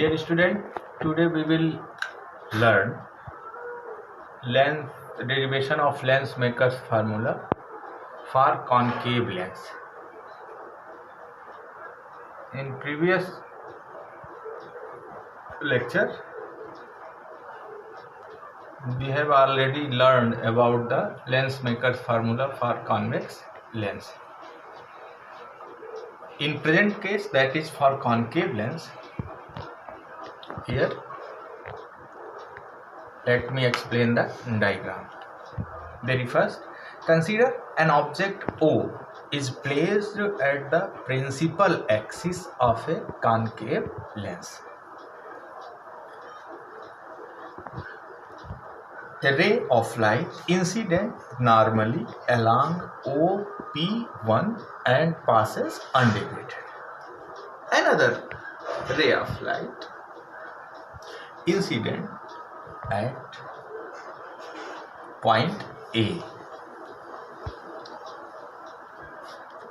Dear student, today we will learn derivation of lens maker's formula for concave lens. In previous lecture, we have already learned about the lens maker's formula for convex lens. In present case, that is for concave lens. Here, let me explain the diagram. Very first, consider an object O is placed at the principal axis of a concave lens. The ray of light incident normally along OP1 and passes undeviated. Another ray of light incident at point A.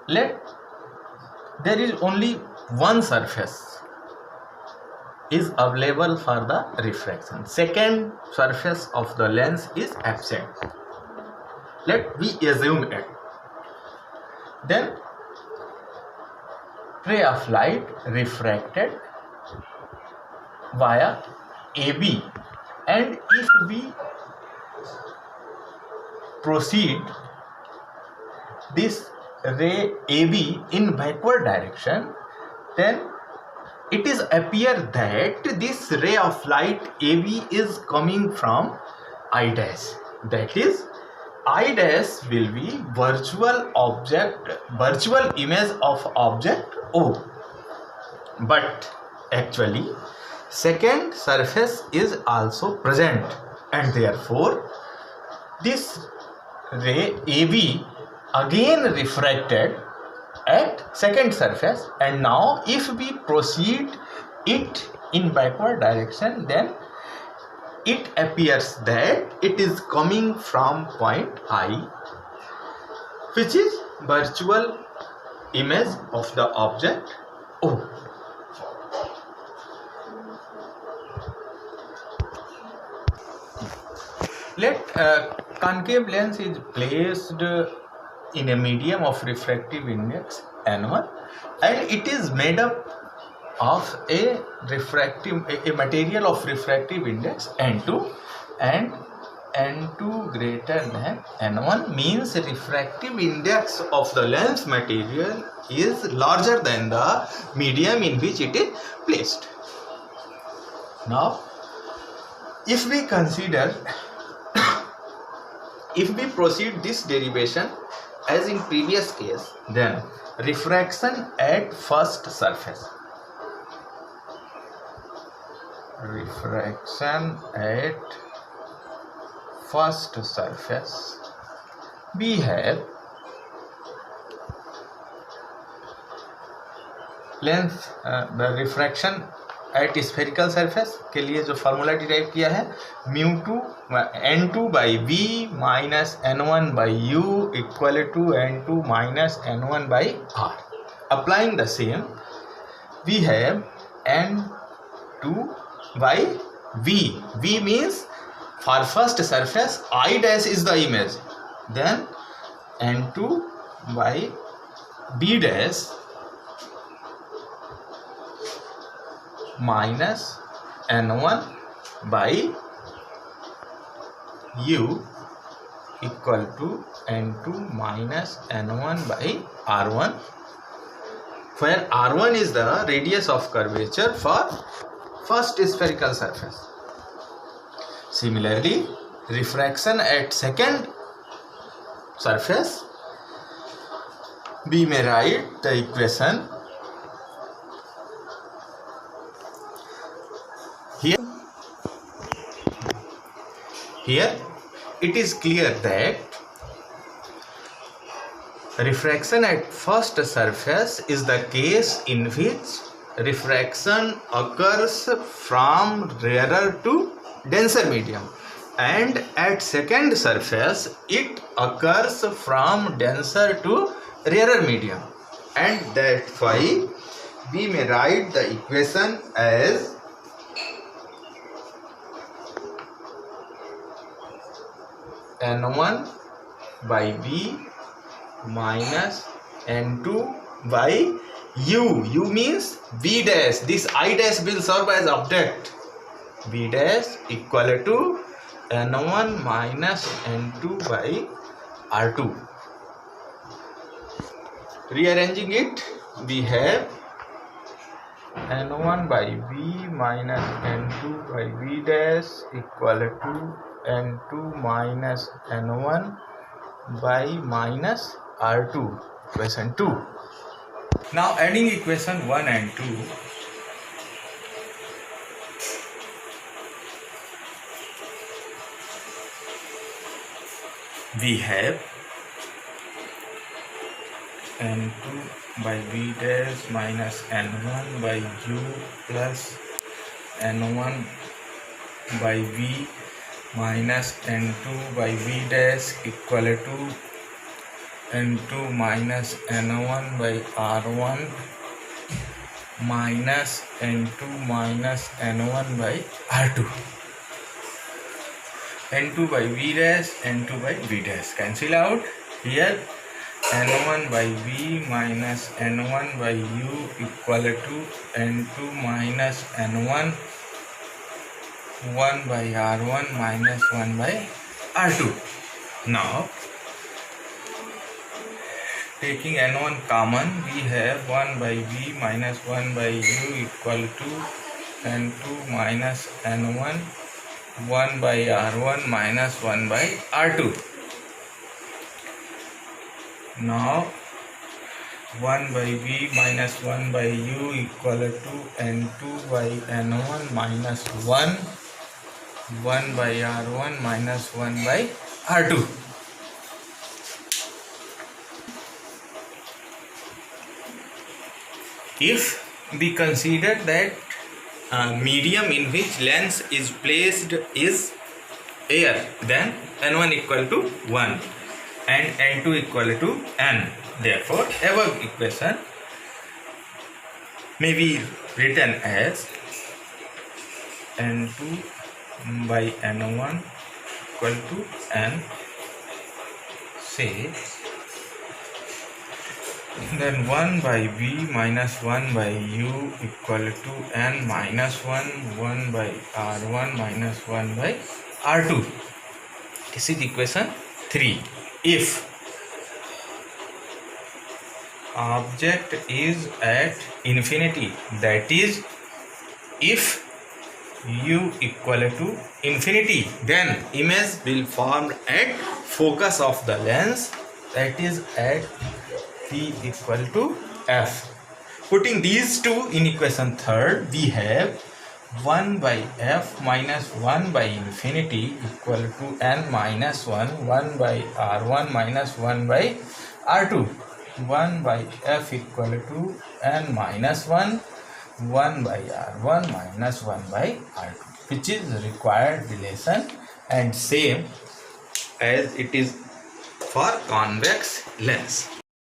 There is only one surface is available for the refraction. Second surface of the lens is absent. Let we assume it. Then ray of light refracted via AB, and if we proceed this ray AB in backward direction, then it is appear that this ray of light AB is coming from I dash. That is, I dash will be virtual image of object O. But actually, second surface is also present, and therefore this ray AB again refracted at second surface, and now if we proceed it in backward direction, then it appears that it is coming from point I, which is virtual image of the object O. Concave lens is placed in a medium of refractive index N1, and it is made up of a material of refractive index N2, and N2 greater than N1 means refractive index of the lens material is larger than the medium in which it is placed. Now, if we proceed this derivation as in previous case, then refraction at first surface. Refraction at first surface, we have length the refraction at spherical surface के लिए जो formula derive किया है μ2 n2 by v minus n1 by u equal to n2 minus n1 by r. Applying the same, we have n2 by v. V means for first surface I dash is the image, then n2 by b dash minus n1 by u equal to n2 minus n1 by r1, where r1 is the radius of curvature for first spherical surface. Similarly, refraction at second surface, we may write the equation here. It is clear that refraction at first surface is the case in which refraction occurs from rarer to denser medium, and at second surface it occurs from denser to rarer medium, and that's why we may write the equation as n1 by v minus n2 by u. U means v dash. This I dash will serve as object. V dash equal to n1 minus n2 by r2. Rearranging it, we have n1 by v minus n2 by v dash equal to n2 minus n1 by minus r2. Equation 2. Now adding equation 1 and 2, we have n2 by v dash minus n1 by u plus n1 by v minus n2 by v dash equal to n2 minus n1 by r1 minus n2 minus n1 by r2. n2 by v dash, n2 by v dash cancel out. Here n1 by v minus n1 by u equal to n2 minus n1 1 by r1 minus 1 by r2. Now taking n1 common, we have 1 by v minus 1 by u equal to n2 minus n1 1 by r1 minus 1 by r2. Now 1 by v minus 1 by u equal to n2 by n1 minus 1 1 by r1 minus 1 by r2. If we consider that medium in which lens is placed is air, then n1 equal to 1 and n2 equal to n. Therefore, above equation may be written as n2 by n1 equal to n, say then 1 by v minus 1 by u equal to n minus 1 1 by r1 minus 1 by r2. This is equation 3. If object is at infinity, that is if u equal to infinity, then image will form at focus of the lens, that is at p equal to f. Putting these two in equation 3rd, we have 1 by f minus 1 by infinity equal to n minus 1 1 by r1 minus 1 by r2. 1 by f equal to n minus 1 1 by r1 minus 1 by r2, which is required relation and same as it is for convex lens.